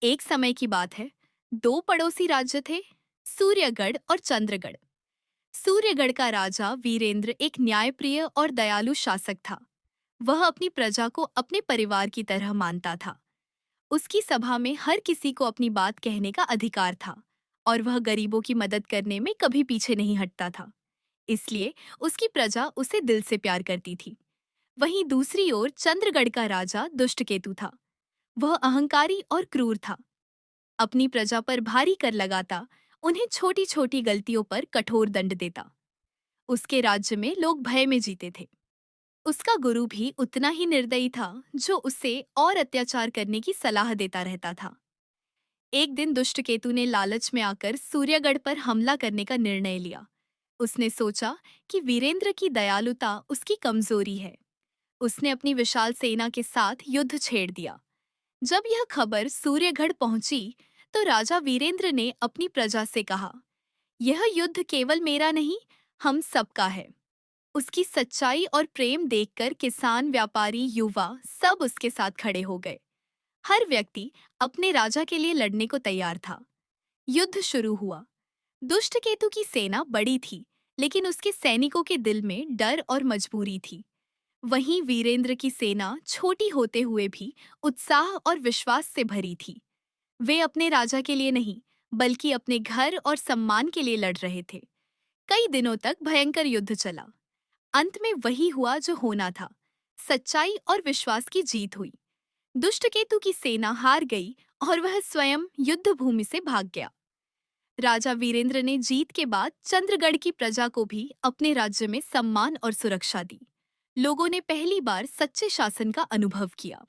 एक समय की बात है। दो पड़ोसी राज्य थे, सूर्यगढ़ और चंद्रगढ़। सूर्यगढ़ का राजा वीरेंद्र एक न्यायप्रिय और दयालु शासक था। वह अपनी प्रजा को अपने परिवार की तरह मानता था। उसकी सभा में हर किसी को अपनी बात कहने का अधिकार था और वह गरीबों की मदद करने में कभी पीछे नहीं हटता था। इसलिए उसकी प्रजा उसे दिल से प्यार करती थी। वहीं दूसरी ओर चंद्रगढ़ का राजा दुष्टकेतु था। वह अहंकारी और क्रूर था। अपनी प्रजा पर भारी कर लगाता, उन्हें छोटी छोटी गलतियों पर कठोर दंड देता। उसके राज्य में लोग भय में जीते थे। उसका गुरु भी उतना ही निर्दयी था, जो उसे और अत्याचार करने की सलाह देता रहता था। एक दिन दुष्टकेतु ने लालच में आकर सूर्यगढ़ पर हमला करने का निर्णय लिया। उसने सोचा कि वीरेंद्र की दयालुता उसकी कमजोरी है। उसने अपनी विशाल सेना के साथ युद्ध छेड़ दिया। जब यह खबर सूर्यगढ़ पहुंची, तो राजा वीरेंद्र ने अपनी प्रजा से कहा, यह युद्ध केवल मेरा नहीं, हम सबका है। उसकी सच्चाई और प्रेम देखकर किसान, व्यापारी, युवा सब उसके साथ खड़े हो गए। हर व्यक्ति अपने राजा के लिए लड़ने को तैयार था। युद्ध शुरू हुआ। दुष्टकेतु की सेना बड़ी थी, लेकिन उसके सैनिकों के दिल में डर और मजबूरी थी। वहीं वीरेंद्र की सेना छोटी होते हुए भी उत्साह और विश्वास से भरी थी। वे अपने राजा के लिए नहीं, बल्कि अपने घर और सम्मान के लिए लड़ रहे थे। कई दिनों तक भयंकर युद्ध चला। अंत में वही हुआ जो होना था। सच्चाई और विश्वास की जीत हुई। दुष्टकेतु की सेना हार गई और वह स्वयं युद्ध भूमि से भाग गया। राजा वीरेंद्र ने जीत के बाद चंद्रगढ़ की प्रजा को भी अपने राज्य में सम्मान और सुरक्षा दी। लोगों ने पहली बार सच्चे शासन का अनुभव किया।